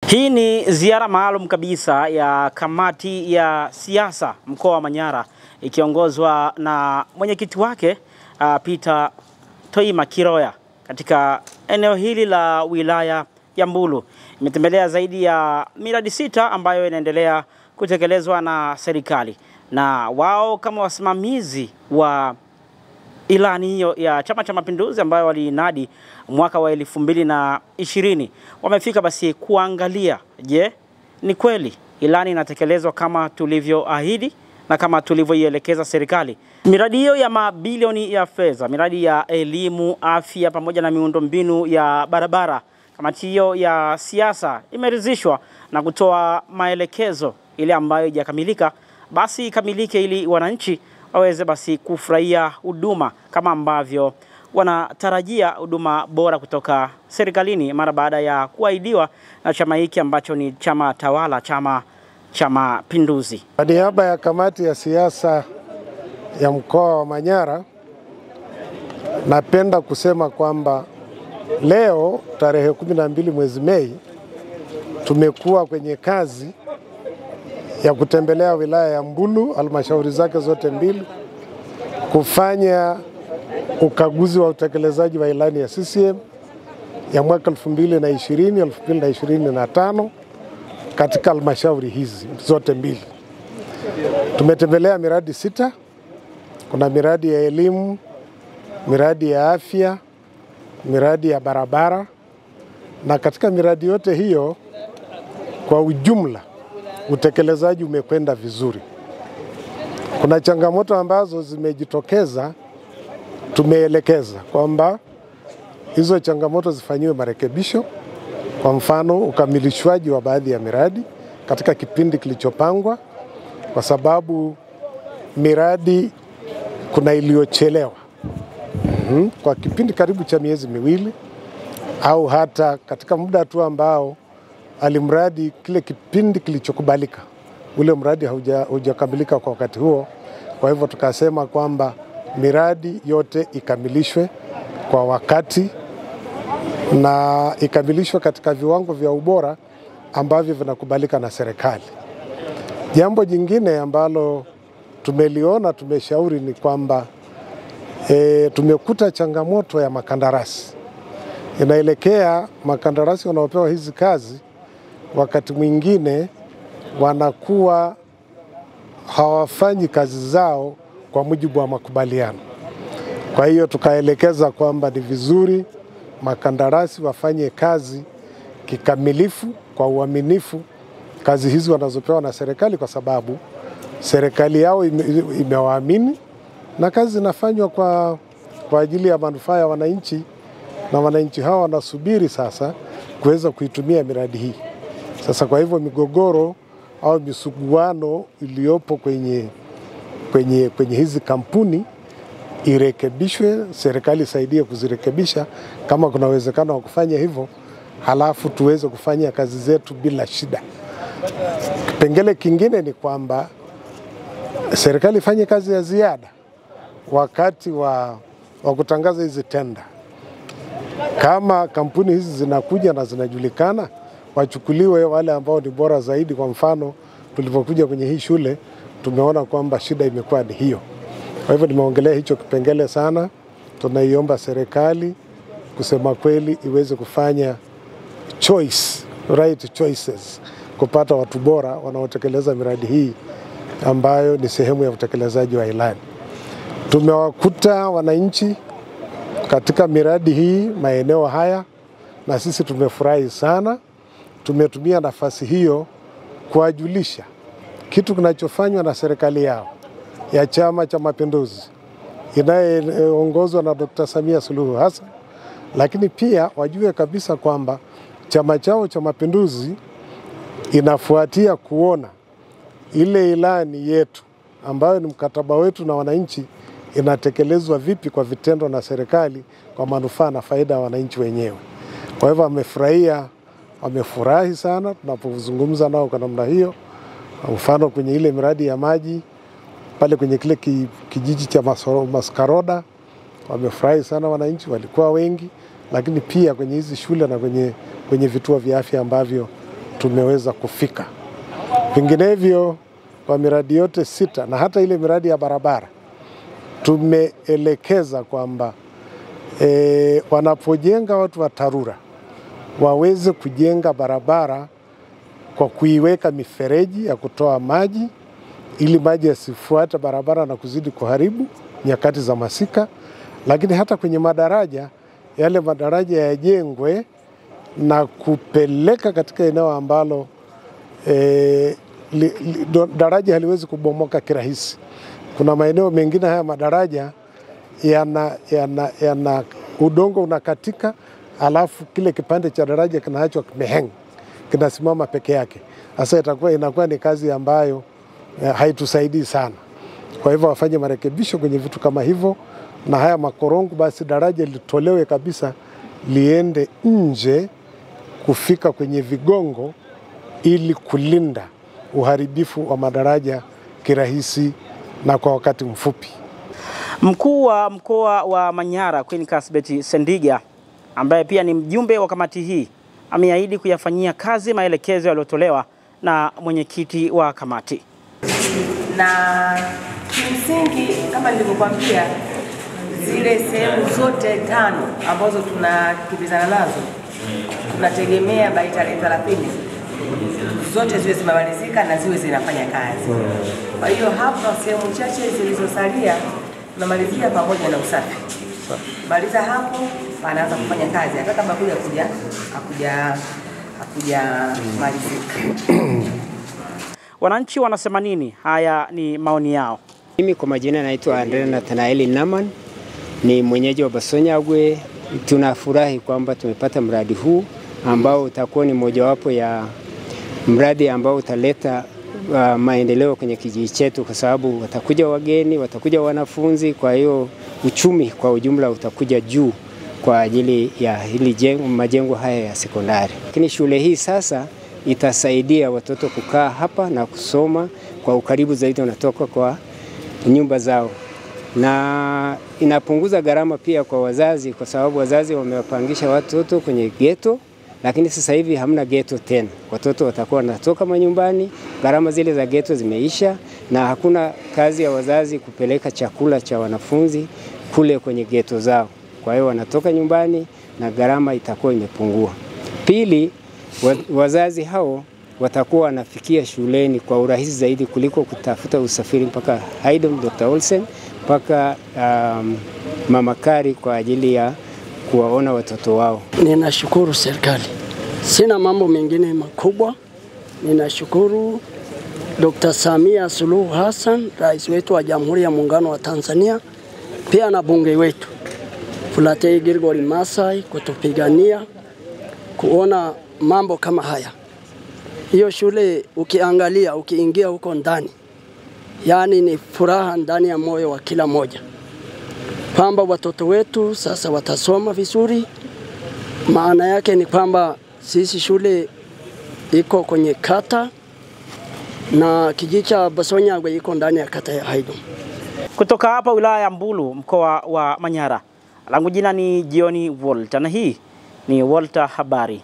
Hii ni ziara maalum kabisa ya kamati ya siasa mkoa wa Manyara ikiongozwa na mwenyekiti wake Peter Toima Kiroya katika eneo hili la wilaya ya Mbulu. Imetembelea zaidi ya miradi 6 ambayo inaendelea kutekelezwa na serikali, na wao kama wasimamizi wa ilani hiyo ya Chama cha Mapinduzi ambayo walinadi mwaka wa 2020 wamefika basi kuangalia, je, ni kweli ilani inatekelezwa kama tulivyoahidi na kama tulivyoielekeza serikali. Miradi hiyo ya mabilioni ya fedha, miradi ya elimu, afya pamoja na miundombinu ya barabara, kamati hiyo ya siasa imeridhishwa na kutoa maelekezo ile ambayo haijakamilika basi ikamilike ili wananchi waweze basi kufurahia huduma kama ambavyo wanatarajia huduma bora kutoka serikalini mara baada ya kuahidiwa na chama hiki ambacho ni chama tawala, Chama cha Mapinduzi. Kwa niaba ya kamati ya siasa ya mkoa wa Manyara, napenda kusema kwamba leo tarehe 12 mwezi Mei tumekuwa kwenye kazi ya kutembelea wilaya ya Mbulu, halmashauri zake zote mbili, kufanya ukaguzi wa utekelezaji wa ilani ya CCM ya mwaka 2020-2025 katika halmashauri hizi zote mbili. Tumetembelea miradi 6. Kuna miradi ya elimu, miradi ya afya, miradi ya barabara, na katika miradi yote hiyo kwa ujumla utekelezaji umekwenda vizuri. Kuna changamoto ambazo zimejitokeza, tumeelekeza kwamba hizo changamoto zifanyiwe marekebisho. Kwa mfano, ukamilishwaji wa baadhi ya miradi katika kipindi kilichopangwa, kwa sababu miradi kuna iliyochelewa kwa kipindi karibu cha miezi miwili, au hata katika muda tu ambao alimradi kile kipindi kilichokubalika ule mradi haujakamilika kwa wakati huo. Kwa hivyo tukasema kwamba miradi yote ikamilishwe kwa wakati na ikamilishwe katika viwango vya ubora ambavyo vinakubalika na serikali. Jambo jingine ambalo tumeliona, tumeshauri ni kwamba tumekuta changamoto ya makandarasi. Inaelekea makandarasi wanaopewa hizi kazi wakati mwingine wanakuwa hawafanyi kazi zao kwa mujibu wa makubaliano. Kwa hiyo tukaelekeza kwamba ni vizuri makandarasi wafanye kazi kikamilifu kwa uaminifu kazi hizi wanazopewa na serikali, kwa sababu serikali yao imewaamini na kazi zinafanywa kwa ajili ya manufaa ya wananchi, na wananchi hawa wanasubiri sasa kuweza kuitumia miradi hii. Sasa kwa hivyo migogoro au misuguano iliyopo kwenye hizi kampuni irekebishwe, serikali isaidie kuzirekebisha kama kuna uwezekano wa kufanya hivyo, halafu tuweze kufanya kazi zetu bila shida. Kipengele kingine ni kwamba serikali ifanye kazi ya ziada wakati wa kutangaza hizi tenda. Kama kampuni hizi zinakuja na zinajulikana, wachukuliwe wale ambao ni bora zaidi. Kwa mfano, tulipokuja kwenye hii shule tumeona kwamba shida imekuwa ni hiyo. Kwa hivyo nimeongelea hicho kipengele sana. Tunaiomba serikali kusema kweli iweze kufanya right choices, kupata watu bora wanaotekeleza miradi hii ambayo ni sehemu ya utekelezaji wa ilani. Tumewakuta wananchi katika miradi hii maeneo haya, na sisi tumefurahi sana. Tumetumia nafasi hiyo kuwajulisha kitu kinachofanywa na serikali yao ya Chama cha Mapinduzi inayoongozwa na Dr. Samia Suluhu Hassan, lakini pia wajue kabisa kwamba chama chao cha Mapinduzi inafuatia kuona ile ilani yetu ambayo ni mkataba wetu na wananchi inatekelezwa vipi kwa vitendo na serikali kwa manufaa na faida ya wananchi wenyewe. Kwa hivyo wamefurahi sana tunapozungumza nao kwa namna hiyo. Mfano, kwenye ile miradi ya maji pale kwenye kile kijiji cha Maskaroda, wamefurahi sana wananchi, walikuwa wengi. Lakini pia kwenye hizi shule na kwenye vituo vya afya ambavyo tumeweza kufika. Vinginevyo kwa miradi yote 6 na hata ile miradi ya barabara tumeelekeza kwamba wanapojenga watu wa TARURA waweze kujenga barabara kwa kuiweka mifereji ya kutoa maji ili maji yasifuate barabara na kuzidi kuharibu nyakati za masika. Lakini hata kwenye madaraja, yale madaraja yajengwe na kupeleka katika eneo ambalo daraja haliwezi kubomoka kirahisi. Kuna maeneo mengine haya madaraja yana udongo unakatika, alafu kile kipande cha daraja kinaachwa kimehang, kinasimama peke yake. Sasa inakuwa ni kazi ambayo haitusaidii sana. Kwa hivyo wafanye marekebisho kwenye vitu kama hivyo, na haya makorongo basi daraja litolewe kabisa liende nje kufika kwenye vigongo ili kulinda uharibifu wa madaraja kirahisi na kwa wakati mfupi. Mkuu wa mkoa wa Manyara Queen Cuthbert Sendiga, ambaye pia ni mjumbe wa kamati hii, ameahidi kuyafanyia kazi maelekezo yaliyotolewa na mwenyekiti wa kamati. Na kimsingi kama nilivyokuambia, zile sehemu zote 5 ambazo tunakimbizana nazo tunategemea by tarehe 30 zote ziwe zimemalizika na ziwe zinafanya kazi. Kwa hiyo hapa sehemu chache zilizosalia tunamalizia pamoja na usafi. Maliza hapo panaanza kufanya kazi hata kama hakuja malizika. Wananchi wanasema nini? Haya ni maoni yao. Mimi kwa majina naitwa Andre Nathanaeli Naman, ni mwenyeji wa Basonyagwe. Tunafurahi kwamba tumepata mradi huu ambao utakuwa ni mojawapo ya mradi ambao utaleta maendeleo kwenye kijiji chetu, kwa sababu watakuja wageni, watakuja wanafunzi, kwa hiyo uchumi kwa ujumla utakuja juu kwa ajili ya hili majengo haya ya sekondari. Lakini shule hii sasa itasaidia watoto kukaa hapa na kusoma kwa ukaribu zaidi, wanatoka kwa nyumba zao, na inapunguza gharama pia kwa wazazi, kwa sababu wazazi wamewapangisha watoto kwenye ghetto, lakini sasa hivi hamna ghetto tena. Watoto watakuwa wanatoka manyumbani, gharama zile za ghetto zimeisha, na hakuna kazi ya wazazi kupeleka chakula cha wanafunzi kule kwenye ghetto zao. Kwa hiyo wanatoka nyumbani na gharama itakuwa imepungua. Pili, wazazi hao watakuwa wanafikia shuleni kwa urahisi zaidi kuliko kutafuta usafiri mpaka Haydom Dr. Olsen mpaka Mama Kari kwa ajili ya kuwaona watoto wao. Ninashukuru serikali. Sina mambo mengine makubwa. Ninashukuru Dr. Samia Suluhu Hassan, rais wetu wa Jamhuri ya Muungano wa Tanzania, pia na bunge wetu Fulatei Gilgori Masai kutupigania kuona mambo kama haya. Hiyo shule ukiangalia, ukiingia huko ndani, yani ni furaha ndani ya moyo wa kila moja, kwamba watoto wetu sasa watasoma vizuri. Maana yake ni kwamba sisi shule iko kwenye kata na kijiji cha Basonyagwe iko ndani ya kata ya Haydom. Kutoka hapa wilaya ya Mbulu, mkoa wa Manyara, langu jina ni Jioni Walter, na hii ni Walter Habari.